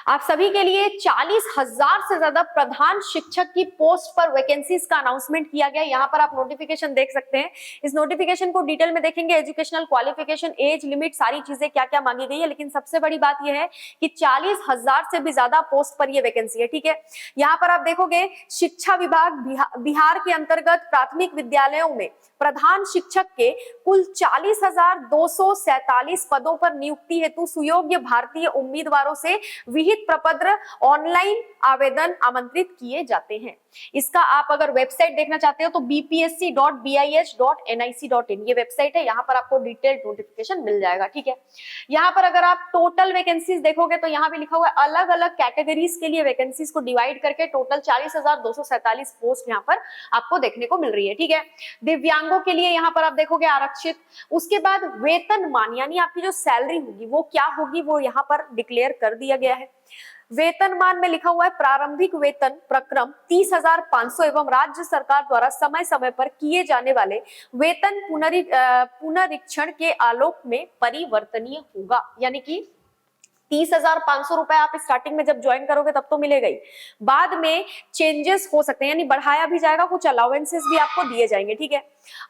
आप सभी के लिए 40,000 से ज्यादा प्रधान शिक्षक की पोस्ट पर वैकेंसीज का अनाउंसमेंट किया गया। यहाँ पर आप नोटिफिकेशन देख सकते हैं। इस नोटिफिकेशन को डिटेल में देखेंगे, एजुकेशनल क्वालिफिकेशन, एज लिमिट, सारी चीजें क्या क्या मांगी गई है। लेकिन सबसे बड़ी बात यह है कि 40,000 से भी ज्यादा पोस्ट पर यह वैकेंसी है। ठीक है, यहाँ पर आप देखोगे शिक्षा विभाग बिहार के अंतर्गत प्राथमिक विद्यालयों में प्रधान शिक्षक के कुल 40,247 पदों पर नियुक्ति हेतु सुयोग्य भारतीय उम्मीदवारों से विहित प्रपत्र ऑनलाइन आवेदन आमंत्रित किए जाते हैं। इसका आप अगर वेबसाइट देखना चाहते हो तो bpsc.bis.nic.in ये वेबसाइट है। यहाँ पर आपको डिटेल्ड नोटिफिकेशन मिल जाएगा। ठीक है, यहाँ पर अगर आप टोटल वैकेंसीज देखोगे तो यहाँ भी लिखा हुआ है अलग अलग कैटेगरीज के लिए वैकेंसीज को डिवाइड करके टोटल 40,247 पोस्ट यहाँ पर आपको देखने को मिल रही है। ठीक है, दिव्यांगों के लिए यहाँ पर आप देखोगे आरक्षित। उसके बाद वेतनमान यानी आपकी जो सैलरी होगी वो क्या होगी वो यहाँ पर डिक्लेयर कर दिया गया है। वेतनमान में लिखा हुआ है प्रारंभिक वेतन प्रक्रम 30,500 एवं राज्य सरकार द्वारा समय समय पर किए जाने वाले वेतन पुनरीक्षण के आलोक में परिवर्तनीय होगा। यानी कि 30,500 रुपए आप स्टार्टिंग में जब ज्वाइन करोगे तब तो मिलेगा ही, बाद में चेंजेस हो सकते हैं, यानी बढ़ाया भी जाएगा, कुछ अलाउंसेस भी आपको दिए जाएंगे। ठीक है,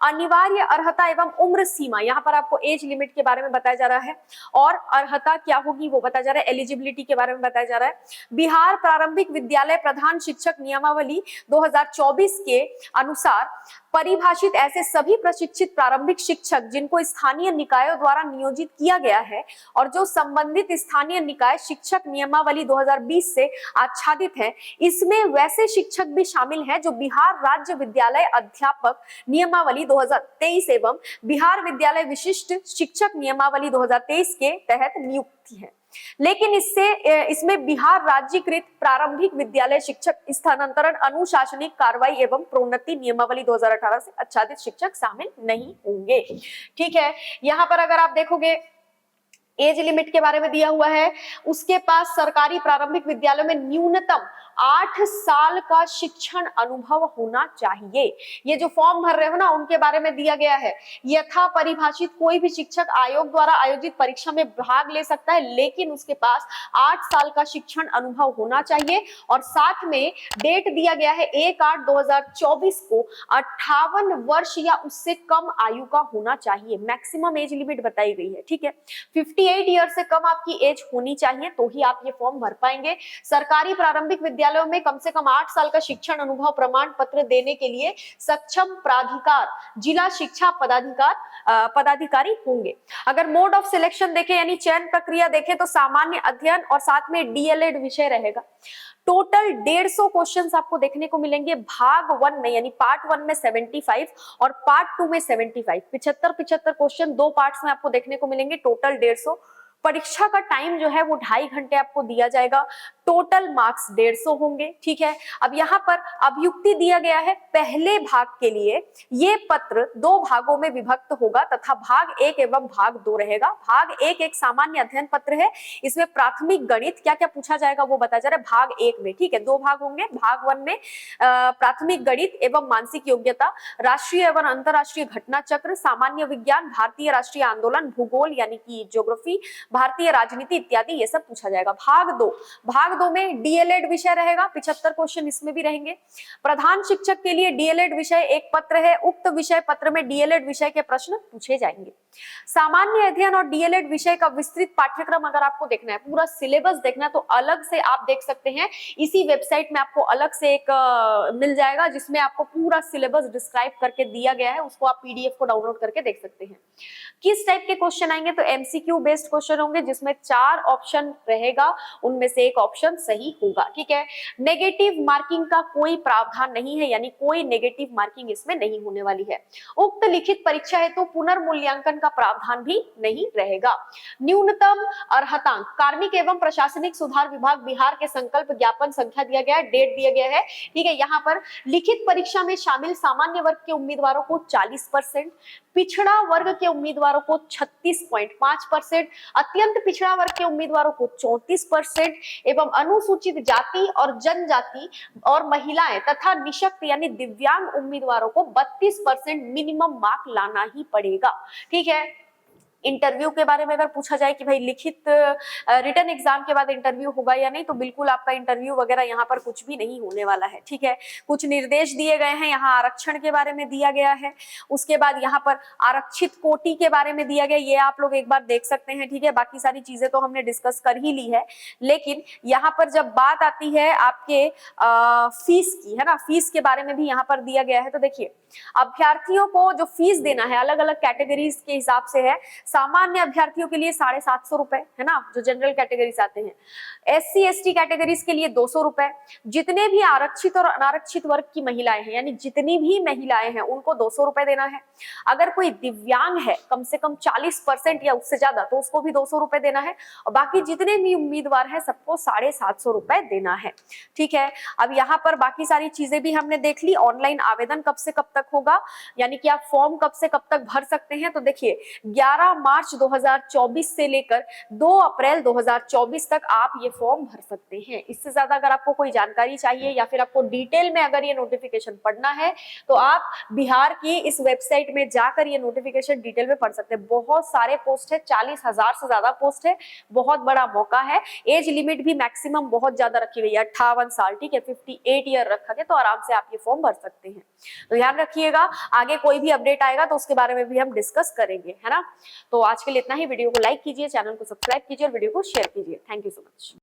अनिवार्य अर्हता एवं उम्र सीमा, यहाँ पर आपको एज लिमिट के बारे में बताया जा रहा है और अर्हता क्या होगी वो बताया जा रहा है, एलिजिबिलिटी के बारे में बताया जा रहा है। बिहार प्रारंभिक विद्यालय प्रधान शिक्षक नियमावली 2024 के अनुसार परिभाषित ऐसे सभी प्रशिक्षित प्रारंभिक शिक्षक जिनको स्थानीय निकायों द्वारा नियोजित किया गया है और जो संबंधित स्थानीय निकाय शिक्षक नियमावली 2020 से आच्छादित है, इसमें वैसे शिक्षक भी शामिल हैं जो बिहार राज्य विद्यालय अध्यापक नियमावली 2023 एवं बिहार विद्यालय विशिष्ट शिक्षक नियमावली 2023 के तहत नियुक्ति है। लेकिन इसमें बिहार राज्यकृत प्रारंभिक विद्यालय शिक्षक स्थानांतरण अनुशासनिक कार्रवाई एवं प्रोन्नति नियमावली 2018 से आच्छादित शिक्षक शामिल नहीं होंगे। ठीक है, यहाँ पर अगर आप देखोगे एज लिमिट के बारे में दिया हुआ है, उसके पास सरकारी प्रारंभिक विद्यालयों में न्यूनतम 8 साल का शिक्षण अनुभव होना चाहिए। ये जो फॉर्म भर रहे हो ना उनके बारे में दिया गया है, यथा परिभाषित कोई भी शिक्षक आयोग द्वारा आयोजित परीक्षा में भाग ले सकता है, लेकिन उसके पास 8 साल का शिक्षण अनुभव होना चाहिए। और साथ में डेट दिया गया है 1/8/2024 को 58 वर्ष या उससे कम आयु का होना चाहिए। मैक्सिमम एज लिमिट बताई गई है। ठीक है, 58 ईयर से कम आपकी एज होनी चाहिए तो ही आप ये फॉर्म भर पाएंगे। सरकारी प्रारंभिक विद्यालयों में कम से कम 8 साल का शिक्षण अनुभव प्रमाण पत्र देने के लिए सक्षम प्राधिकार जिला शिक्षा पदाधिकारी होंगे। अगर मोड ऑफ सिलेक्शन देखें यानी चयन प्रक्रिया देखें तो सामान्य अध्ययन और साथ में डीएलएड विषय रहेगा। टोटल 150 क्वेश्चंस आपको देखने को मिलेंगे भाग 1 में, यानी पार्ट 1 में 75 और पार्ट 2 में 75, 75 क्वेश्चन 2 पार्ट्स में आपको देखने को मिलेंगे, टोटल 150। परीक्षा का टाइम जो है वो 2.5 घंटे आपको दिया जाएगा। टोटल मार्क्स 150 होंगे। ठीक है, अब यहाँ पर अभियुक्ति दिया गया है पहले भाग के लिए ये पत्र 2 भागों में विभक्त होगा तथा भाग 1 एवं भाग 2 रहेगा। भाग 1 एक सामान्य अध्ययन पत्र है, इसमें प्राथमिक गणित क्या क्या पूछा जाएगा वो बताया जा रहा है भाग 1 में। ठीक है, 2 भाग होंगे। भाग 1 में प्राथमिक गणित एवं मानसिक योग्यता, राष्ट्रीय एवं अंतरराष्ट्रीय घटना चक्र, सामान्य विज्ञान, भारतीय राष्ट्रीय आंदोलन, भूगोल यानी कि ज्योग्राफी, भारतीय राजनीति इत्यादि ये सब पूछा जाएगा। भाग 2 में डीएलएड विषय रहेगा, 75 क्वेश्चन इसमें भी रहेंगे। प्रधान शिक्षक के लिए डीएलएड विषय एक पत्र है, उक्त विषय पत्र में डीएलएड विषय के प्रश्न पूछे जाएंगे। सामान्य अध्ययन और डीएलएड विषय का विस्तृत पाठ्यक्रम अगर आपको देखना है, पूरा सिलेबस देखना है तो अलग से आप देख सकते हैं। इसी वेबसाइट में आपको अलग से एक मिल जाएगा जिसमें आपको पूरा सिलेबस डिस्क्राइब करके दिया गया है, उसको आप पीडीएफ को डाउनलोड करके देख सकते हैं। किस टाइप के क्वेश्चन आएंगे तो एमसीक्यू बेस्ड क्वेश्चन होंगे जिसमें 4 ऑप्शन रहेगा, उनमें से एक ऑप्शन सही होगा। ठीक है, नेगेटिव मार्किंग का कोई प्रावधान नहीं है, यानी कोई नेगेटिव मार्किंग इसमें नहीं होने वाली है। उक्त लिखित परीक्षा हेतु पुनर्मूल्यांकन का प्रावधान भी नहीं रहेगा। न्यूनतम अर्हतांक कार्मिक एवं प्रशासनिक सुधार विभाग बिहार के संकल्प ज्ञापन संख्या दिया गया है, डेट दिया गया है। ठीक है, यहाँ पर लिखित परीक्षा में शामिल सामान्य वर्ग के उम्मीदवारों को 40%, पिछड़ा वर्ग के उम्मीदवारों को 36.5%, अत्यंत पिछड़ा वर्ग के उम्मीदवारों को 34% एवं अनुसूचित जाति और जनजाति और महिलाएं तथा निशक्त यानी दिव्यांग उम्मीदवारों को 32% मिनिमम मार्क लाना ही पड़ेगा। ठीक है, इंटरव्यू के बारे में अगर पूछा जाए कि भाई लिखित रिटन एग्जाम के बाद इंटरव्यू होगा या नहीं, तो बिल्कुल आपका इंटरव्यू वगैरह यहाँ पर कुछ भी नहीं होने वाला है, ठीक है। कुछ निर्देश दिए गए हैं, यहाँ आरक्षण के बारे में दिया गया है, उसके बाद यहाँ पर आरक्षित कोटि के बारे में दिया गया, ये आप लोग एक बार देख सकते हैं, ठीक है। बाकी सारी चीजें तो हमने डिस्कस कर ही ली है, लेकिन यहाँ पर जब बात आती है आपके फीस की, है ना, फीस के बारे में भी यहाँ पर दिया गया है। तो देखिए अभ्यर्थियों को जो फीस देना है अलग अलग कैटेगरीज के हिसाब से है। सामान्य अभ्यर्थियों के लिए 750 रुपए, है ना, जो जनरल कैटेगरीज आते हैं। SC ST कैटेगरीज के लिए 200 रुपए। जितने भी आरक्षित और अनारक्षित वर्ग की महिलाएं हैं, यानी जितनी भी महिलाएं हैं, उनको 200 रुपए देना है। अगर कोई दिव्यांग है कम से कम 40% या उससे ज्यादा, तो उसको भी 200 रुपए देना है। और बाकी जितने भी उम्मीदवार हैं सबको 750 रुपए देना है, ठीक है। अब यहाँ पर बाकी सारी चीजें भी हमने देख ली। ऑनलाइन आवेदन कब से कब तक होगा, यानी कि आप फॉर्म कब से कब तक भर सकते हैं। तो देखिए 11 मार्च 2024 से लेकर 2 अप्रैल 2024 तक आप ये फॉर्म भर सकते हैं। इससे ज्यादा अगर आपको कोई जानकारी चाहिए या फिर आपको डिटेल में अगर ये नोटिफिकेशन पढ़ना है, तो आप बिहार की इस वेबसाइट में जाकर ये नोटिफिकेशन डिटेल में पढ़ सकते हैं। बहुत सारे पोस्ट है, 40,000 से ज्यादा पोस्ट है, बहुत बड़ा मौका है। एज लिमिट भी मैक्सिमम बहुत ज्यादा रखी गई है, 58 साल, ठीक है, 58 ईयर रखा गया, तो आराम से आप ये फॉर्म भर सकते हैं। तो ध्यान रखिएगा, आगे कोई भी अपडेट आएगा तो उसके बारे में भी हम डिस्कस करेंगे, है ना। तो आज के लिए इतना ही। वीडियो को लाइक कीजिए, चैनल को सब्सक्राइब कीजिए और वीडियो को शेयर कीजिए। Thank you so much.